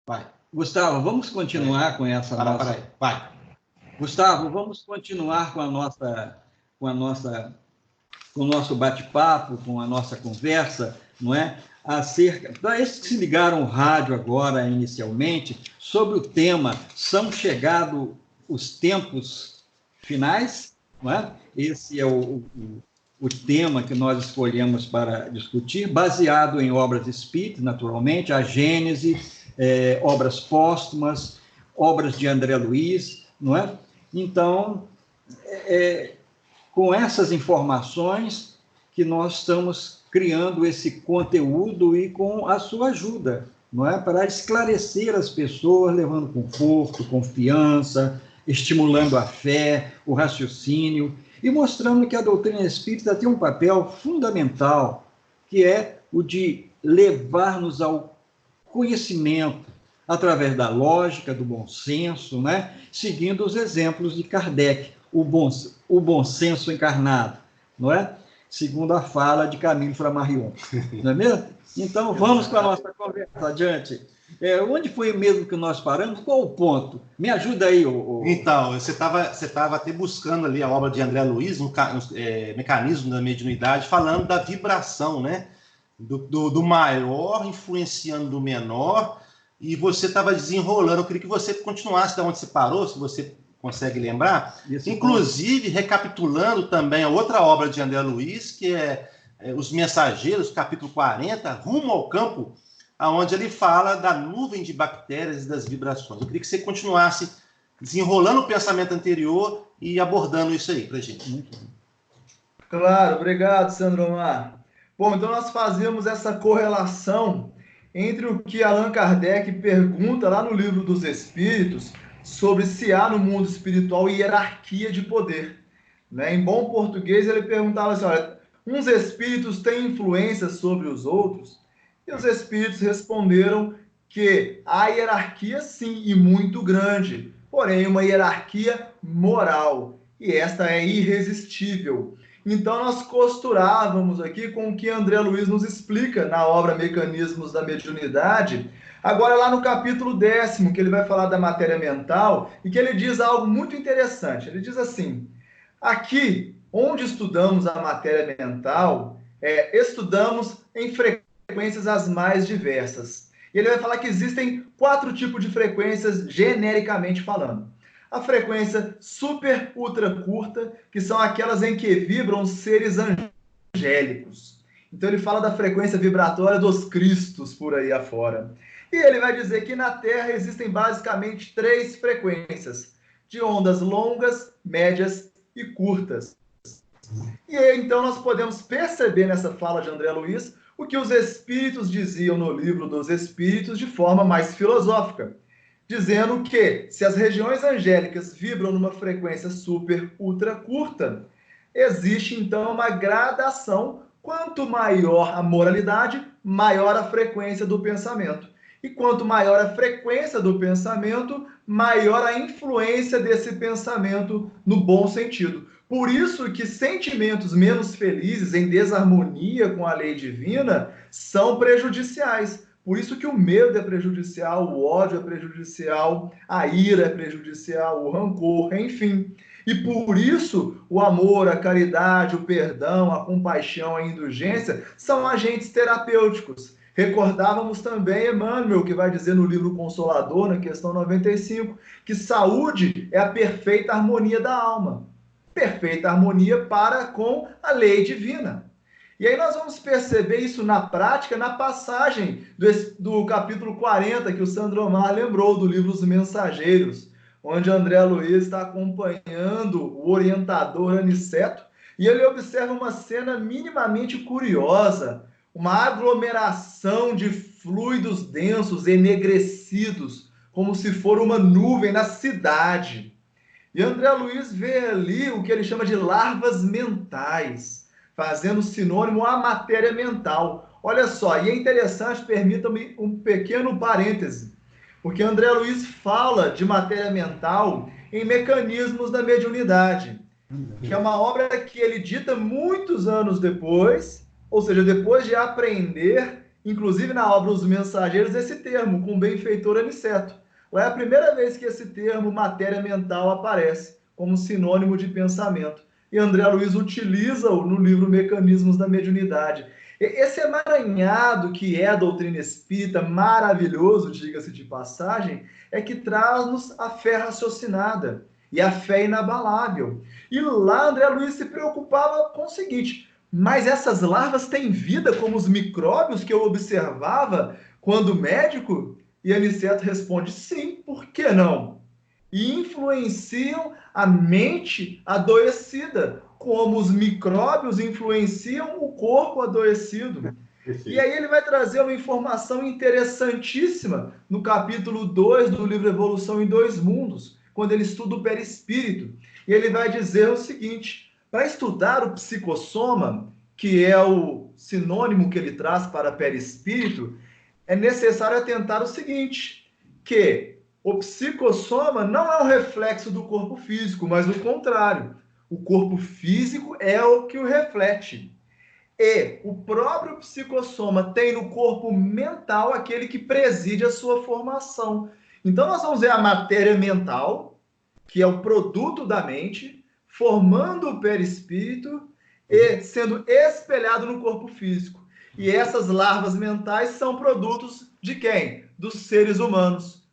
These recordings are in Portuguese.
Vai. Gustavo, vamos continuar com essa Para aí. Vai. Gustavo, vamos continuar com o nosso bate-papo, com a nossa conversa, não é? Acerca, para esses que se ligaram ao rádio agora, inicialmente, sobre o tema São Chegados os Tempos Finais, não é? Esse é o tema que nós escolhemos para discutir, baseado em obras espíritas, naturalmente, a Gênese, obras póstumas, obras de André Luiz, não é? Então, com essas informações que nós estamos criando esse conteúdo e com a sua ajuda, não é? Para esclarecer as pessoas, levando conforto, confiança, estimulando a fé, o raciocínio e mostrando que a doutrina espírita tem um papel fundamental, que é o de levar-nos ao conhecimento através da lógica, do bom senso, né? Seguindo os exemplos de Kardec, o bom senso encarnado, não é? Segundo a fala de Camille Flammarion, não é mesmo? Então, vamos com a nossa conversa adiante. Onde foi mesmo que nós paramos? Qual o ponto? Me ajuda aí. Então, você estava até buscando ali a obra de André Luiz, Mecanismo da Mediunidade, falando da vibração, né? Do maior influenciando do menor, e você estava desenrolando. Eu queria que você continuasse de onde você parou, se você consegue lembrar. Inclusive, recapitulando também a outra obra de André Luiz, que é Os Mensageiros, capítulo 40, Rumo ao Campo, onde ele fala da nuvem de bactérias e das vibrações. Eu queria que você continuasse desenrolando o pensamento anterior e abordando isso aí para a gente. Claro, obrigado, Sandro Omar. Bom, então nós fazemos essa correlação entre o que Allan Kardec pergunta lá no Livro dos Espíritos sobre se há no mundo espiritual hierarquia de poder, né? Em bom português, ele perguntava assim, olha, uns espíritos têm influência sobre os outros? E os espíritos responderam que há hierarquia, sim, e muito grande, porém uma hierarquia moral, e esta é irresistível. Então, nós costurávamos aqui com o que André Luiz nos explica na obra Mecanismos da Mediunidade, agora lá no capítulo 10º, que ele vai falar da matéria mental, e que ele diz algo muito interessante. Ele diz assim, aqui, onde estudamos a matéria mental, estudamos em frequências as mais diversas. E ele vai falar que existem 4 tipos de frequências, genericamente falando. A frequência super ultra curta, que são aquelas em que vibram seres angélicos. Então ele fala da frequência vibratória dos cristos por aí afora. E ele vai dizer que na Terra existem basicamente 3 frequências, de ondas longas, médias e curtas. E aí, então nós podemos perceber nessa fala de André Luiz o que os espíritos diziam no Livro dos Espíritos de forma mais filosófica, dizendo que se as regiões angélicas vibram numa frequência super ultra curta, existe então uma gradação. Quanto maior a moralidade, maior a frequência do pensamento. E quanto maior a frequência do pensamento, maior a influência desse pensamento no bom sentido. Por isso que sentimentos menos felizes, em desarmonia com a lei divina, são prejudiciais. Por isso que o medo é prejudicial, o ódio é prejudicial, a ira é prejudicial, o rancor, enfim. E por isso o amor, a caridade, o perdão, a compaixão, a indulgência são agentes terapêuticos. Recordávamos também Emmanuel, que vai dizer no livro Consolador, na questão 95, que saúde é a perfeita harmonia da alma. Perfeita harmonia para com a lei divina. E aí nós vamos perceber isso na prática, na passagem do capítulo 40, que o Sandro Omar lembrou, do livro Os Mensageiros, onde André Luiz está acompanhando o orientador Aniceto, e ele observa uma cena minimamente curiosa, uma aglomeração de fluidos densos, enegrecidos, como se for uma nuvem na cidade. E André Luiz vê ali o que ele chama de larvas mentais, fazendo sinônimo à matéria mental. Olha só, e é interessante, permita-me um pequeno parêntese, porque André Luiz fala de matéria mental em Mecanismos da Mediunidade, que é uma obra que ele dita muitos anos depois, ou seja, depois de aprender inclusive na obra Os Mensageiros, esse termo, com benfeitor Aniceto. Lá é a primeira vez que esse termo matéria mental aparece como sinônimo de pensamento. E André Luiz utiliza-o no livro Mecanismos da Mediunidade. Esse emaranhado que é a doutrina espírita, maravilhoso, diga-se de passagem, é que traz-nos a fé raciocinada e a fé inabalável. E lá André Luiz se preocupava com o seguinte: mas essas larvas têm vida como os micróbios que eu observava quando médico? E Aniceto responde: sim, por que não? E influenciam a mente adoecida, como os micróbios influenciam o corpo adoecido. E aí ele vai trazer uma informação interessantíssima no capítulo 2 do livro Evolução em Dois Mundos, quando ele estuda o perispírito. E ele vai dizer o seguinte: para estudar o psicossoma, que é o sinônimo que ele traz para perispírito, é necessário atentar o seguinte, que o psicossoma não é um reflexo do corpo físico, mas o contrário. O corpo físico é o que o reflete. E o próprio psicossoma tem no corpo mental aquele que preside a sua formação. Então nós vamos ver a matéria mental, que é o produto da mente, formando o perispírito e sendo espelhado no corpo físico. E essas larvas mentais são produtos de quem? Dos seres humanos.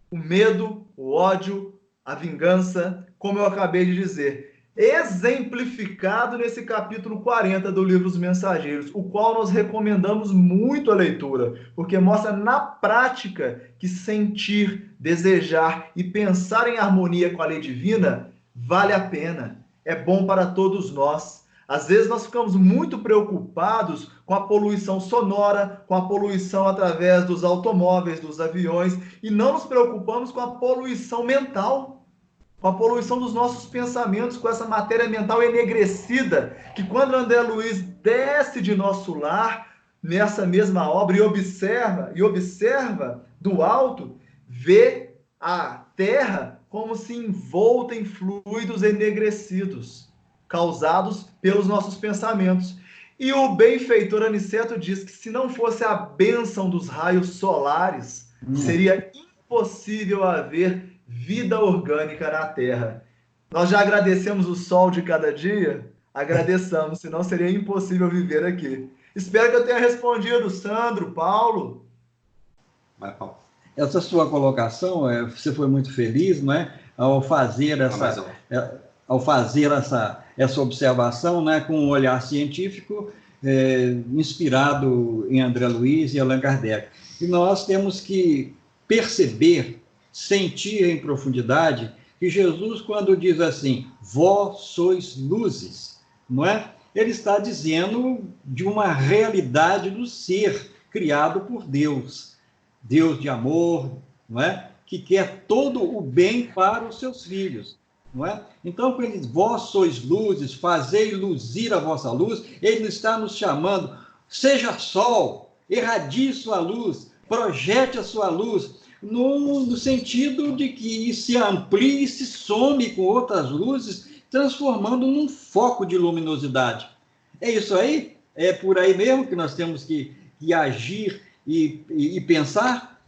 O medo, o ódio, a vingança, como eu acabei de dizer, exemplificado nesse capítulo 40 do livro Os Mensageiros, o qual nós recomendamos muito a leitura, porque mostra na prática que sentir, desejar e pensar em harmonia com a lei divina vale a pena, é bom para todos nós. Às vezes nós ficamos muito preocupados com a poluição sonora, com a poluição através dos automóveis, dos aviões, e não nos preocupamos com a poluição mental, com a poluição dos nossos pensamentos, com essa matéria mental enegrecida, que quando André Luiz desce de nosso lar, nessa mesma obra, e observa do alto, vê a terra como se envolta em fluidos enegrecidos, causados pelos nossos pensamentos. E o benfeitor Aniceto diz que se não fosse a bênção dos raios solares, seria impossível haver vida orgânica na Terra. Nós já agradecemos o sol de cada dia? Agradeçamos, senão seria impossível viver aqui. Espero que eu tenha respondido, Sandro, Paulo. Vai, Paulo. Essa sua colocação, você foi muito feliz, não é? Ao fazer essa observação, né, com um olhar científico, inspirado em André Luiz e Allan Kardec. E nós temos que perceber, sentir em profundidade, que Jesus, quando diz assim, vós sois luzes, não é? Ele está dizendo de uma realidade do ser criado por Deus, Deus de amor, não é? Que quer todo o bem para os seus filhos. Não é? Então, quando ele diz, vós sois luzes, fazei luzir a vossa luz, ele está nos chamando, seja sol, irradie sua luz, projete a sua luz, no sentido de que se amplie e se some com outras luzes, transformando num foco de luminosidade. É isso aí? É por aí mesmo que nós temos que agir e pensar?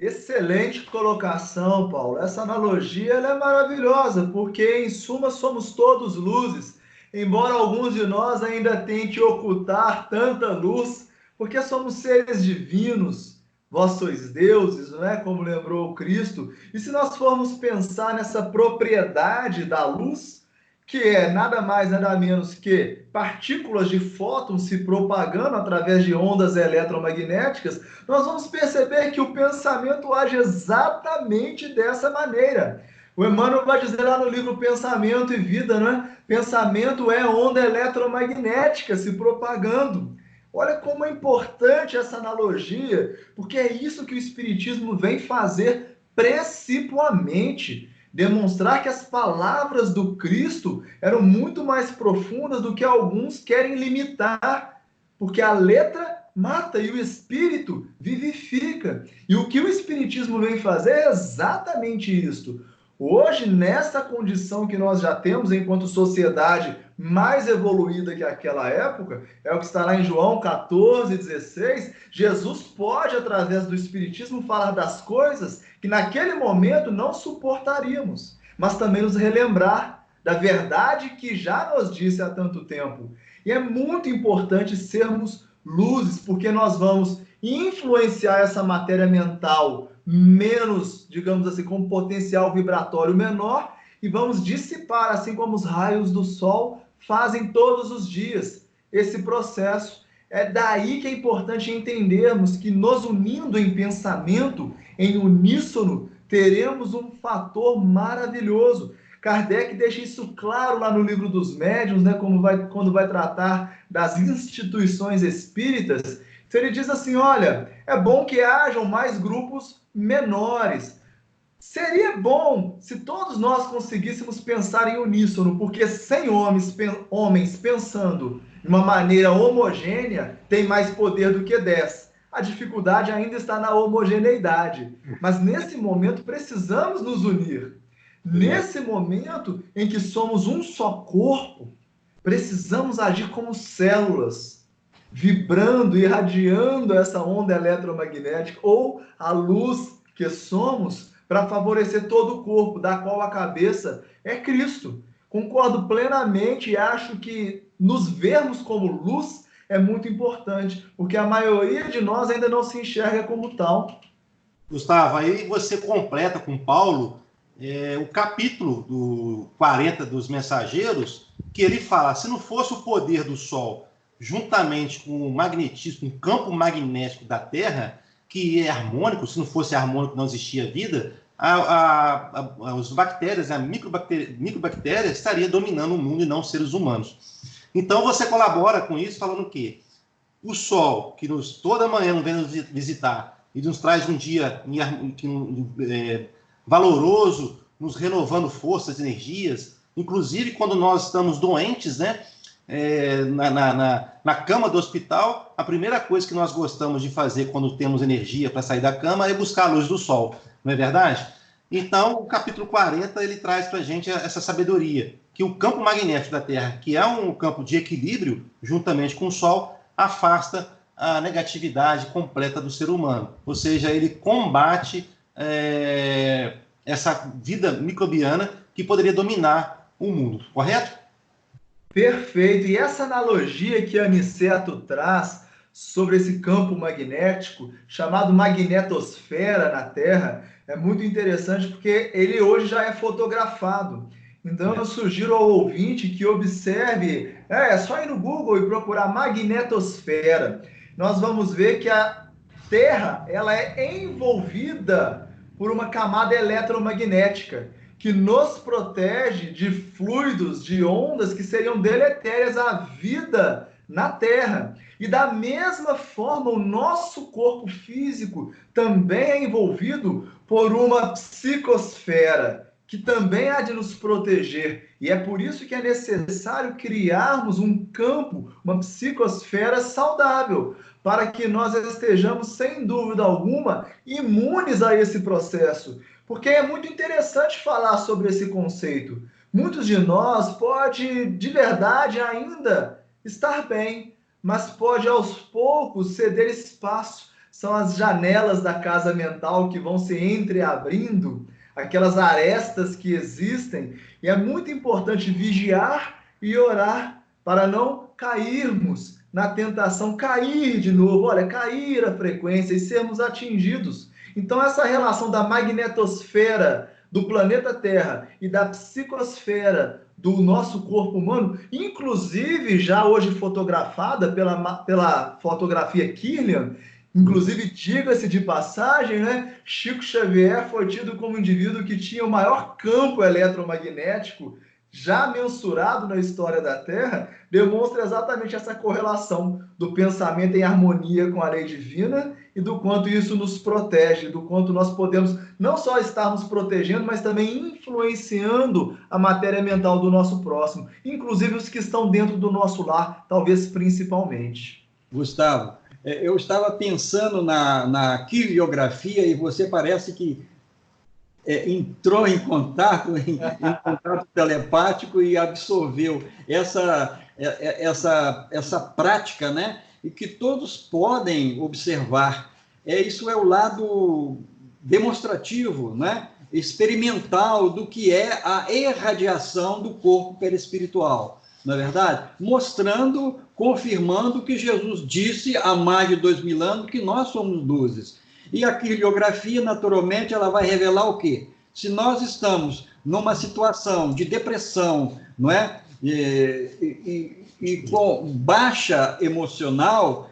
Excelente colocação, Paulo. Essa analogia ela é maravilhosa, porque, em suma, somos todos luzes, embora alguns de nós ainda tentem ocultar tanta luz, porque somos seres divinos, vós sois deuses, não é? Como lembrou o Cristo. E se nós formos pensar nessa propriedade da luz, que é nada mais, nada menos que partículas de fótons se propagando através de ondas eletromagnéticas, nós vamos perceber que o pensamento age exatamente dessa maneira. O Emmanuel vai dizer lá no livro Pensamento e Vida, né? Pensamento é onda eletromagnética se propagando. Olha como é importante essa analogia, porque é isso que o Espiritismo vem fazer principalmente. Demonstrar que as palavras do Cristo eram muito mais profundas do que alguns querem limitar, porque a letra mata e o espírito vivifica. E o que o Espiritismo vem fazer é exatamente isto: Hoje, nessa condição que nós já temos enquanto sociedade mais evoluída que aquela época, é o que está lá em João 14:16, Jesus pode, através do Espiritismo, falar das coisas que naquele momento não suportaríamos, mas também nos relembrar da verdade que já nos disse há tanto tempo. E é muito importante sermos luzes, porque nós vamos influenciar essa matéria mental menos, digamos assim, com potencial vibratório menor, e vamos dissipar, assim como os raios do sol fazem todos os dias esse processo. É daí que é importante entendermos que, nos unindo em pensamento, em uníssono, teremos um fator maravilhoso. Kardec deixa isso claro lá no Livro dos Médiuns, né, quando vai tratar das instituições espíritas. Então ele diz assim, olha, é bom que hajam mais grupos menores. Seria bom se todos nós conseguíssemos pensar em uníssono, porque 100 homens pensando de uma maneira homogênea tem mais poder do que 10. A dificuldade ainda está na homogeneidade. Mas nesse momento precisamos nos unir. Nesse momento em que somos um só corpo, precisamos agir como células, vibrando, irradiando essa onda eletromagnética ou a luz que somos, para favorecer todo o corpo, da qual a cabeça é Cristo. Concordo plenamente e acho que nos vermos como luz é muito importante, porque a maioria de nós ainda não se enxerga como tal. Gustavo, aí você completa com Paulo o capítulo do 40 dos Mensageiros, que ele fala, se não fosse o poder do Sol, juntamente com o magnetismo, com o campo magnético da Terra, que é harmônico, se não fosse harmônico não existia vida, as bactérias, a microbactéria estaria dominando o mundo e não os seres humanos. Então você colabora com isso falando o quê? O Sol, que toda manhã nos vem nos visitar e nos traz um dia valoroso, nos renovando forças, energias, inclusive quando nós estamos doentes, né? Na cama do hospital, a primeira coisa que nós gostamos de fazer quando temos energia para sair da cama é buscar a luz do sol, não é verdade? Então, o capítulo 40, ele traz para a gente essa sabedoria, que o campo magnético da Terra, que é um campo de equilíbrio, juntamente com o Sol, afasta a negatividade completa do ser humano, ou seja, ele combate essa vida microbiana que poderia dominar o mundo, correto? Perfeito. E essa analogia que Aniceto traz sobre esse campo magnético, chamado magnetosfera na Terra, é muito interessante porque ele hoje já é fotografado. Então, eu sugiro ao ouvinte que observe, é só ir no Google e procurar magnetosfera. Nós vamos ver que a Terra ela é envolvida por uma camada eletromagnética, que nos protege de fluidos, de ondas que seriam deletérias à vida na Terra. E da mesma forma, o nosso corpo físico também é envolvido por uma psicosfera, que também há de nos proteger. E é por isso que é necessário criarmos um campo, uma psicosfera saudável, para que nós estejamos, sem dúvida alguma, imunes a esse processo. Porque é muito interessante falar sobre esse conceito. Muitos de nós pode, de verdade, ainda estar bem, mas pode aos poucos ceder espaço. São as janelas da casa mental que vão se entreabrindo, aquelas arestas que existem, e é muito importante vigiar e orar para não cairmos na tentação, cair de novo, cair a frequência e sermos atingidos. Então, essa relação da magnetosfera do planeta Terra e da psicosfera do nosso corpo humano, inclusive já hoje fotografada pela fotografia Kirlian, inclusive, diga-se de passagem, né? Chico Xavier foi tido como um indivíduo que tinha o maior campo eletromagnético já mensurado na história da Terra, demonstra exatamente essa correlação do pensamento em harmonia com a lei divina e do quanto isso nos protege, do quanto nós podemos não só estarmos protegendo, mas também influenciando a matéria mental do nosso próximo, inclusive os que estão dentro do nosso lar, talvez principalmente. Gustavo, eu estava pensando na quiliografia e você parece que entrou em contato, em contato telepático e absorveu essa prática, né? E que todos podem observar. Isso é o lado demonstrativo, né? Experimental do que é a irradiação do corpo perispiritual, não é verdade? Mostrando, confirmando o que Jesus disse há mais de 2000 anos, que nós somos luzes. E a quiriografia, naturalmente, ela vai revelar o quê? Se nós estamos numa situação de depressão, não é? E com baixa emocional,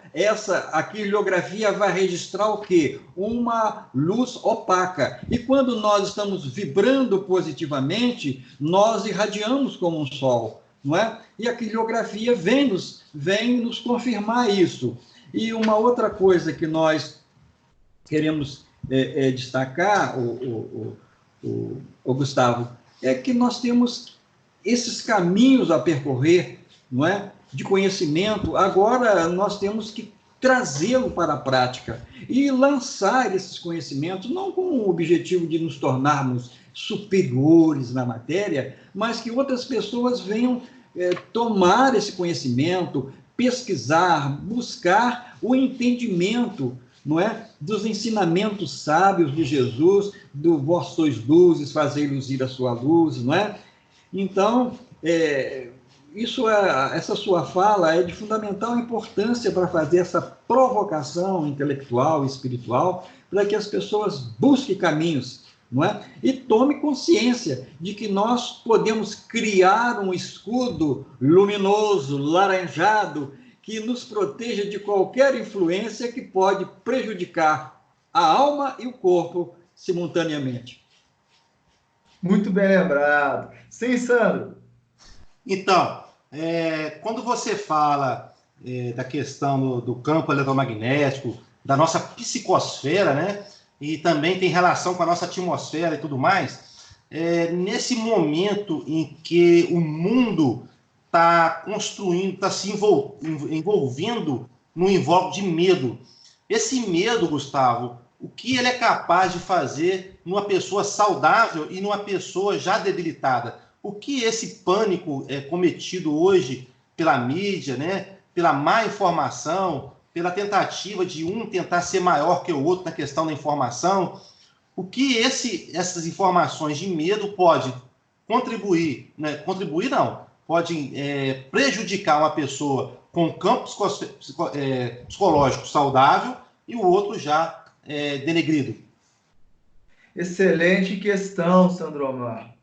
a quiriografia vai registrar o quê? Uma luz opaca. E quando nós estamos vibrando positivamente, nós irradiamos como um sol, não é? E a quiriografia vem nos confirmar isso. E uma outra coisa que nós queremos destacar, o Gustavo, é que nós temos esses caminhos a percorrer, não é? De conhecimento. Agora nós temos que trazê-lo para a prática e lançar esses conhecimentos, não com o objetivo de nos tornarmos superiores na matéria, mas que outras pessoas venham tomar esse conhecimento, pesquisar, buscar o entendimento, não é? Dos ensinamentos sábios de Jesus, do vós sois luzes, fazei luzir a sua luz, não é? Então, essa sua fala é de fundamental importância para fazer essa provocação intelectual e espiritual, para que as pessoas busquem caminhos, não é? E tome consciência de que nós podemos criar um escudo luminoso, laranjado, que nos proteja de qualquer influência que pode prejudicar a alma e o corpo simultaneamente. Muito bem lembrado. Sim, Sandro? Então, quando você fala da questão do campo eletromagnético, da nossa psicosfera, né? E também tem relação com a nossa atmosfera e tudo mais, nesse momento em que o mundo está construindo, está se envolvendo num invólucro de medo. Esse medo, Gustavo, o que ele é capaz de fazer numa pessoa saudável e numa pessoa já debilitada? O que esse pânico é cometido hoje pela mídia, né? Pela má informação, pela tentativa de um tentar ser maior que o outro na questão da informação, o que essas informações de medo pode contribuir, né? Contribuir não, pode prejudicar uma pessoa com um campo psicológico saudável e o outro já denegrido. Excelente questão, Sandro Omar.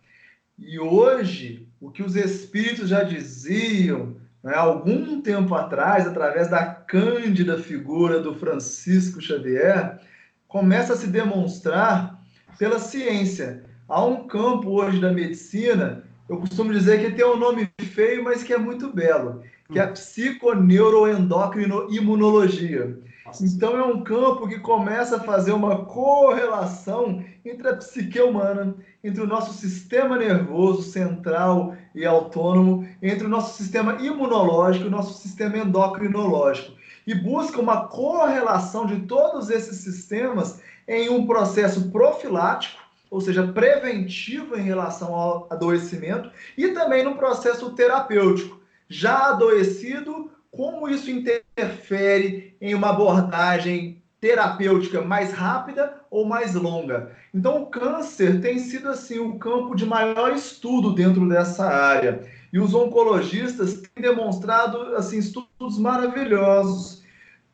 E hoje, o que os espíritos já diziam, né, algum tempo atrás, através da cândida figura do Francisco Xavier, começa a se demonstrar pela ciência. Há um campo hoje da medicina, eu costumo dizer que tem um nome feio, mas que é muito belo, que é a psiconeuroendocrinoimunologia. Então é um campo que começa a fazer uma correlação entre a psique humana, entre o nosso sistema nervoso central e autônomo, entre o nosso sistema imunológico e o nosso sistema endocrinológico. E busca uma correlação de todos esses sistemas em um processo profilático, ou seja, preventivo em relação ao adoecimento, e também no processo terapêutico. Já adoecido, como isso interfere em uma abordagem terapêutica mais rápida ou mais longa. Então, o câncer tem sido assim o campo de maior estudo dentro dessa área. E os oncologistas têm demonstrado assim estudos maravilhosos,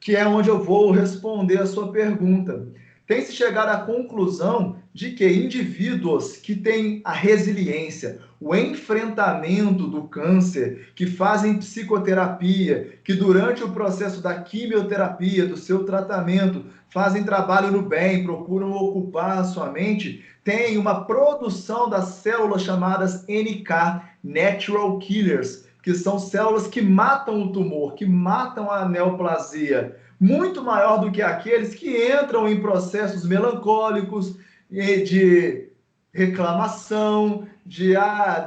que é onde eu vou responder a sua pergunta. Tem-se chegado à conclusão de que indivíduos que têm a resiliência, o enfrentamento do câncer, que fazem psicoterapia, que durante o processo da quimioterapia, do seu tratamento, fazem trabalho no bem, procuram ocupar a sua mente, têm uma produção das células chamadas NK, Natural Killers, que são células que matam o tumor, que matam a neoplasia, muito maior do que aqueles que entram em processos melancólicos, de reclamação, de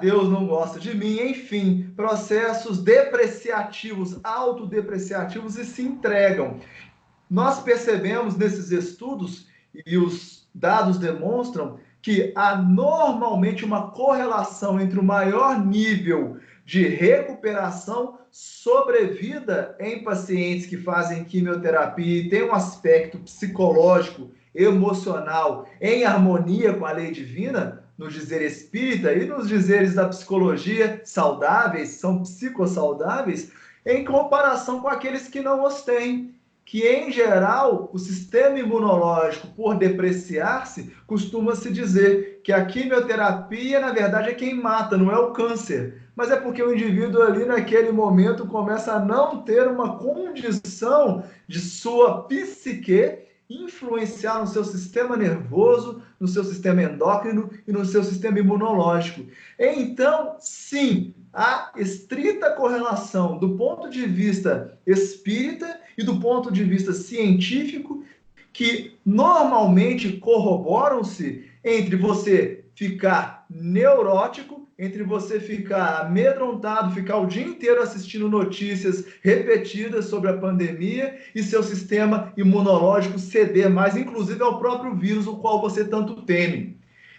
Deus não gosta de mim, enfim, processos depreciativos, autodepreciativos e se entregam. Nós percebemos nesses estudos, e os dados demonstram, que há normalmente uma correlação entre o maior nível de recuperação, sobrevida em pacientes que fazem quimioterapia e tem um aspecto psicológico, emocional, em harmonia com a lei divina, no dizer espírita e nos dizeres da psicologia saudáveis, são psicossaudáveis, em comparação com aqueles que não os têm, que, em geral, o sistema imunológico, por depreciar-se, costuma-se dizer que a quimioterapia, na verdade, é quem mata, não é o câncer. Mas é porque o indivíduo ali, naquele momento, começa a não ter uma condição de sua psique influenciar no seu sistema nervoso, no seu sistema endócrino e no seu sistema imunológico. Então, sim, há estrita correlação do ponto de vista espírita e do ponto de vista científico, que normalmente corroboram-se entre você ficar neurótico, entre você ficar amedrontado, ficar o dia inteiro assistindo notícias repetidas sobre a pandemia e seu sistema imunológico ceder mais, inclusive ao próprio vírus, o qual você tanto teme.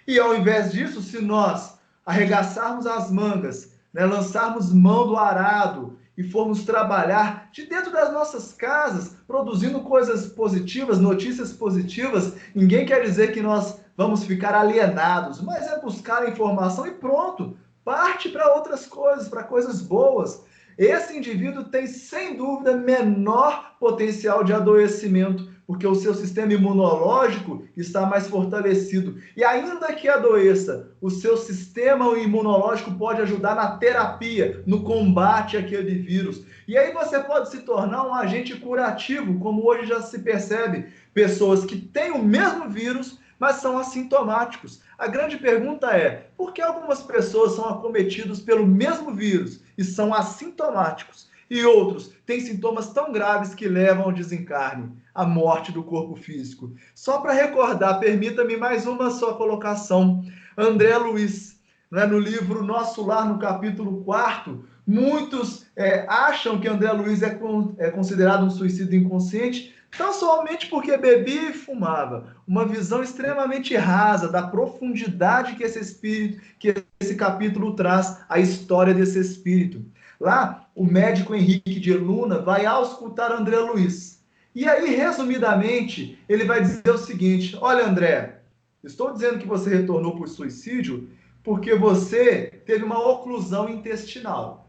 E ao invés disso, se nós arregaçarmos as mangas, né, lançarmos mão do arado e formos trabalhar de dentro das nossas casas, produzindo coisas positivas, notícias positivas, ninguém quer dizer que nós vamos ficar alienados, mas é buscar a informação e pronto, parte para outras coisas, para coisas boas. Esse indivíduo tem, sem dúvida, menor potencial de adoecimento, porque o seu sistema imunológico está mais fortalecido. E ainda que adoeça, o seu sistema imunológico pode ajudar na terapia, no combate àquele vírus. E aí você pode se tornar um agente curativo, como hoje já se percebe. Pessoas que têm o mesmo vírus, mas são assintomáticos. A grande pergunta é, por que algumas pessoas são acometidas pelo mesmo vírus e são assintomáticos, e outros têm sintomas tão graves que levam ao desencarne, à morte do corpo físico? Só para recordar, permita-me mais uma só colocação. André Luiz, né, no livro Nosso Lar, no capítulo 4, muitos acham que André Luiz é considerado um suicídio inconsciente, tão somente porque bebia e fumava. Uma visão extremamente rasa da profundidade que esse capítulo traz, a história desse espírito. Lá, o médico Henrique de Luna vai auscultar André Luiz. E aí, resumidamente, ele vai dizer o seguinte: olha, André, estou dizendo que você retornou por suicídio porque você teve uma oclusão intestinal.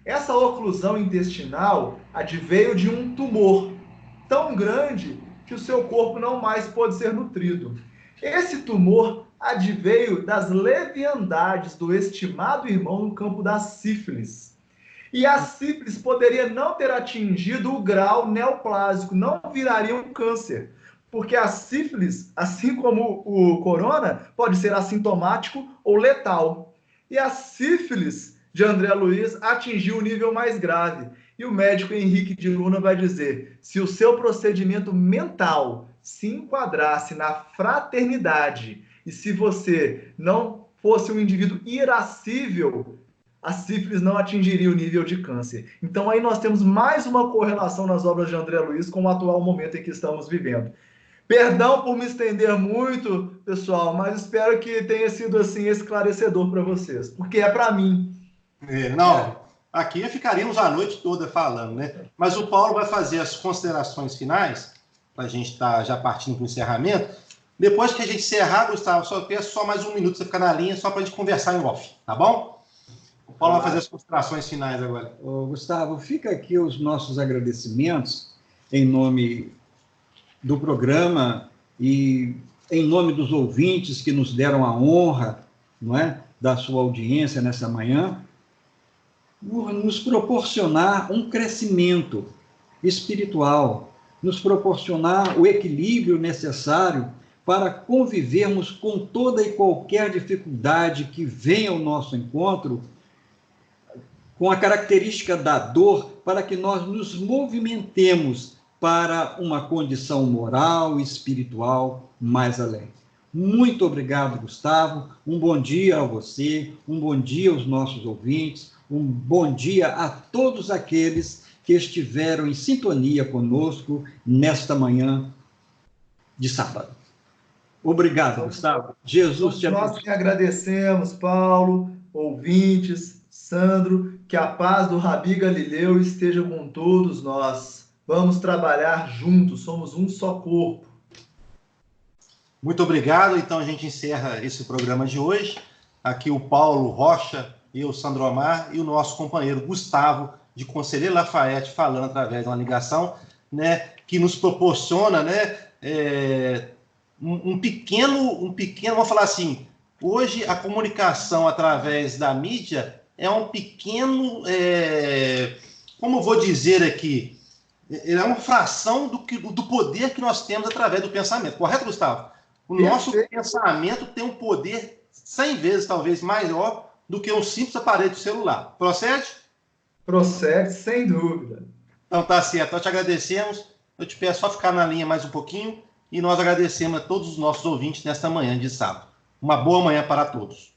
Essa oclusão intestinal adveio de um tumor tão grande que o seu corpo não mais pode ser nutrido. Esse tumor adveio das leviandades do estimado irmão no campo da sífilis. E a sífilis poderia não ter atingido o grau neoplásico, não viraria um câncer, porque a sífilis, assim como o corona, pode ser assintomático ou letal. E a sífilis de André Luiz atingiu o nível mais grave. E o médico Henrique de Luna vai dizer, se o seu procedimento mental se enquadrasse na fraternidade e se você não fosse um indivíduo irascível, a sífilis não atingiria o nível de câncer. Então aí nós temos mais uma correlação nas obras de André Luiz com o atual momento em que estamos vivendo. Perdão por me estender muito, pessoal, mas espero que tenha sido assim esclarecedor para vocês, porque é para mim. Aqui ficaríamos a noite toda falando, né? Mas o Paulo vai fazer as considerações finais, para a gente estar já partindo para o encerramento. Depois que a gente encerrar, Gustavo, só peço só mais um minuto para você ficar na linha, só para a gente conversar em off, tá bom? O Paulo vai fazer as considerações finais agora. Gustavo, fica aqui os nossos agradecimentos em nome do programa e em nome dos ouvintes que nos deram a honra, não é, da sua audiência nessa manhã, por nos proporcionar um crescimento espiritual, nos proporcionar o equilíbrio necessário para convivermos com toda e qualquer dificuldade que venha ao nosso encontro, com a característica da dor, para que nós nos movimentemos para uma condição moral e espiritual mais além. Muito obrigado, Gustavo. Um bom dia a você, um bom dia aos nossos ouvintes, um bom dia a todos aqueles que estiveram em sintonia conosco nesta manhã de sábado. Obrigado, Gustavo. Jesus te abençoe. Nós que agradecemos, Paulo, ouvintes, Sandro, que a paz do Rabi Galileu esteja com todos nós. Vamos trabalhar juntos, somos um só corpo. Muito obrigado. Então a gente encerra esse programa de hoje. Aqui o Paulo Rocha, eu, Sandro Omar, e o nosso companheiro Gustavo, de Conselheiro Lafayette, falando através de uma ligação, né, que nos proporciona, né, um pequeno, vamos falar assim, hoje a comunicação através da mídia é um pequeno, como eu vou dizer aqui, é uma fração do poder que nós temos através do pensamento. Correto, Gustavo? O nosso pensamento tem um poder 100 vezes, talvez, maior do que um simples aparelho celular. Procede? Procede, sem dúvida. Então tá certo. Nós te agradecemos. Eu te peço só ficar na linha mais um pouquinho e nós agradecemos a todos os nossos ouvintes nesta manhã de sábado. Uma boa manhã para todos.